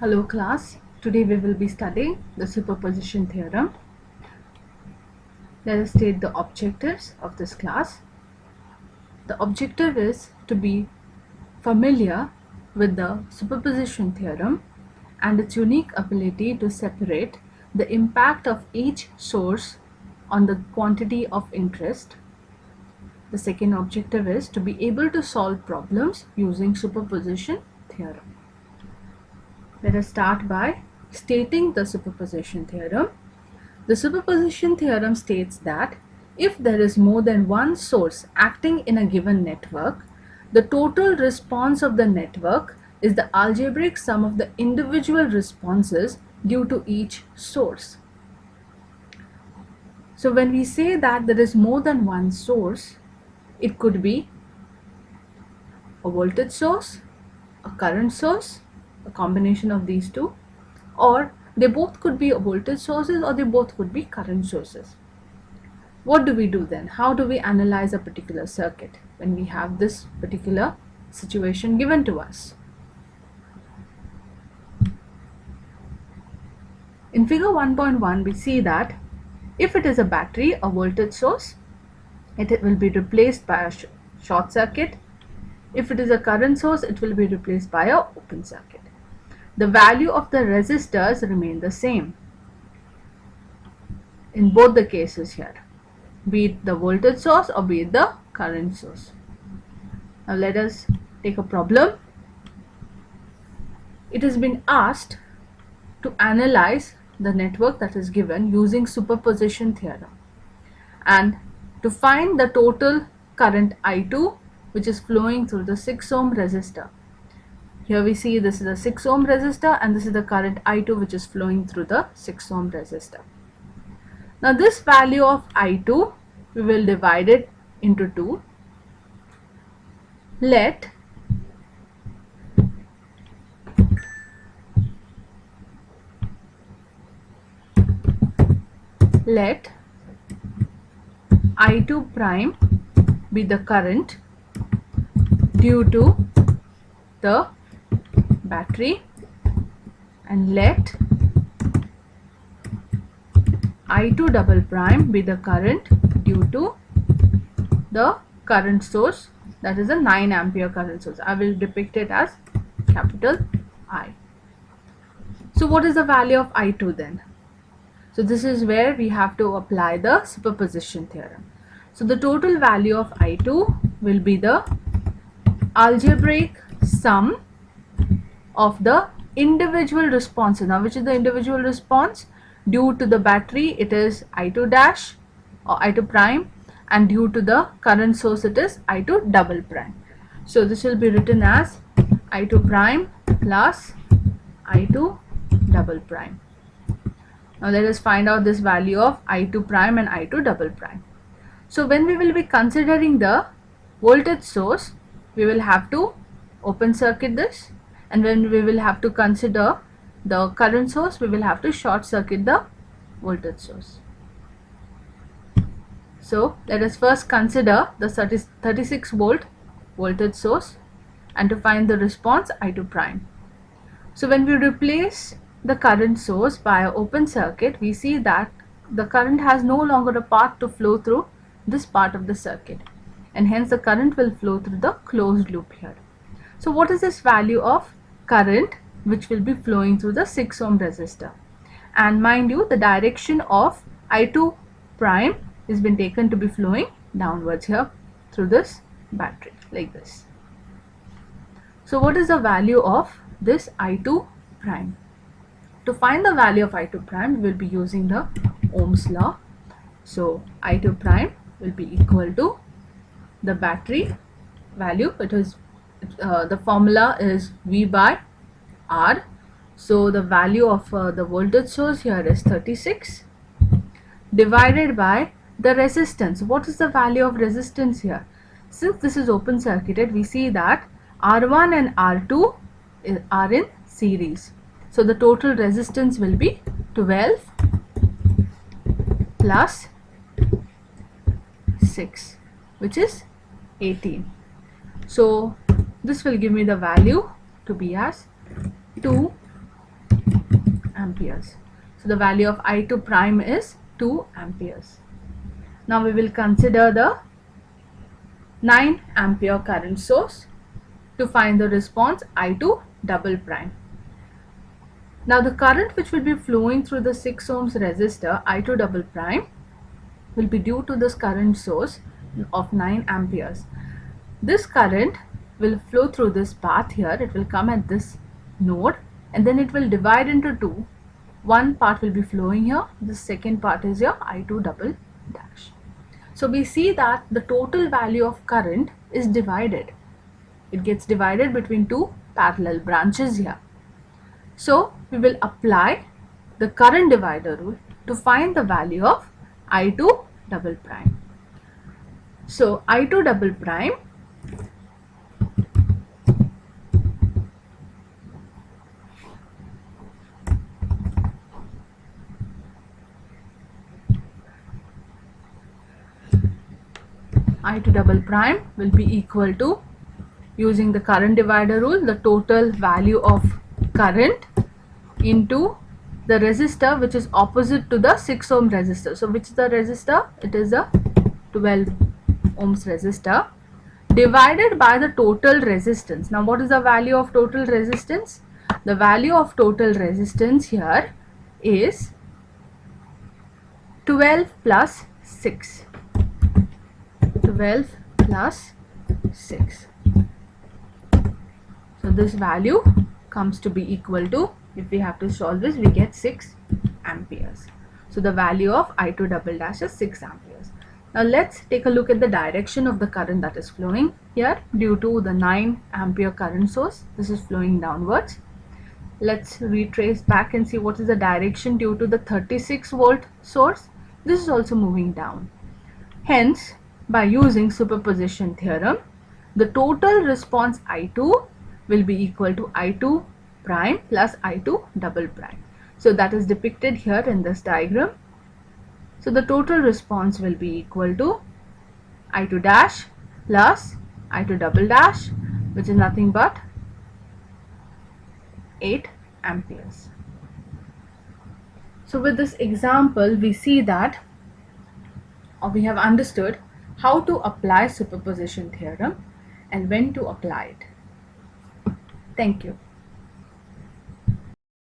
Hello class, today we will be studying the superposition theorem. Let us state the objectives of this class. The objective is to be familiar with the superposition theorem and its unique ability to separate the impact of each source on the quantity of interest. The second objective is to be able to solve problems using superposition theorem. Let us start by stating the superposition theorem. The superposition theorem states that if there is more than one source acting in a given network, the total response of the network is the algebraic sum of the individual responses due to each source. So when we say that there is more than one source, it could be a voltage source, a current source, a combination of these two, or they both could be voltage sources or they both could be current sources. What do we do then? How do we analyze a particular circuit when we have this particular situation given to us? In figure 1.1 we see that if it is a battery, a voltage source, it will be replaced by a short circuit. If it is a current source, it will be replaced by a open circuit. The value of the resistors remain the same in both the cases here, be it the voltage source or be it the current source. Now let us take a problem. It has been asked to analyze the network that is given using superposition theorem and to find the total current I2 which is flowing through the 6 ohm resistor. Here we see this is a 6 ohm resistor and this is the current I2 which is flowing through the 6 ohm resistor. Now this value of I2 we will divide it into 2. Let I2 prime be the current due to the battery and let I2 double prime be the current due to the current source, that is a 9 ampere current source. I will depict it as capital I. So what is the value of I2 then? So this is where we have to apply the superposition theorem. So the total value of I2 will be the algebraic sum of the individual responses. Now which is the individual response? Due to the battery it is I2 dash or I2 prime, and due to the current source it is I2 double prime. So this will be written as I2 prime plus I2 double prime. Now let us find out this value of I2 prime and I2 double prime. So when we will be considering the voltage source, we will have to open circuit this, and when we will have to consider the current source, we will have to short circuit the voltage source. So let us first consider the 36 volt voltage source and to find the response I2 prime. So when we replace the current source by an open circuit, we see that the current has no longer a path to flow through this part of the circuit, and hence the current will flow through the closed loop here. So what is this value of current which will be flowing through the 6 ohm resistor? And mind you, the direction of I2 prime has been taken to be flowing downwards here through this battery like this. So what is the value of this I2 prime? To find the value of I2 prime, we will be using the Ohm's law. So I2 prime will be equal to the battery value. It is the formula is V by R. So the value of the voltage source here is 36 divided by the resistance. What is the value of resistance here? Since this is open circuited, we see that R1 and R2 are in series. So the total resistance will be 12 plus 6, which is 18. So this will give me the value to be as 2 amperes. So the value of I2 prime is 2 amperes. Now we will consider the 9 ampere current source to find the response I2 double prime. Now the current which will be flowing through the 6 ohms resistor I2 double prime will be due to this current source of 9 amperes. This current will flow through this path here. It will come at this node and then it will divide into two. One part will be flowing here. The second part is your I2 double dash. So we see that the total value of current is divided. It gets divided between two parallel branches here. So we will apply the current divider rule to find the value of I2 double prime. So I2 double prime I2 double prime will be equal to, using the current divider rule, the total value of current into the resistor which is opposite to the 6 ohm resistor. So which is the resistor? It is a 12 ohms resistor divided by the total resistance. Now what is the value of total resistance? The value of total resistance here is 12 plus 6. 12 plus 6. So this value comes to be equal to, if we have to solve this, we get 6 amperes. So the value of I2 double dash is 6 amperes. Now let's take a look at the direction of the current that is flowing here due to the 9 ampere current source. This is flowing downwards. Let's retrace back and see what is the direction due to the 36 volt source. This is also moving down. Hence, by using superposition theorem, the total response I2 will be equal to I2 prime plus I2 double prime. So that is depicted here in this diagram. So the total response will be equal to I2 dash plus I2 double dash, which is nothing but 8 amperes. So with this example, we see that, or we have understood how to apply superposition theorem and when to apply it. Thank you.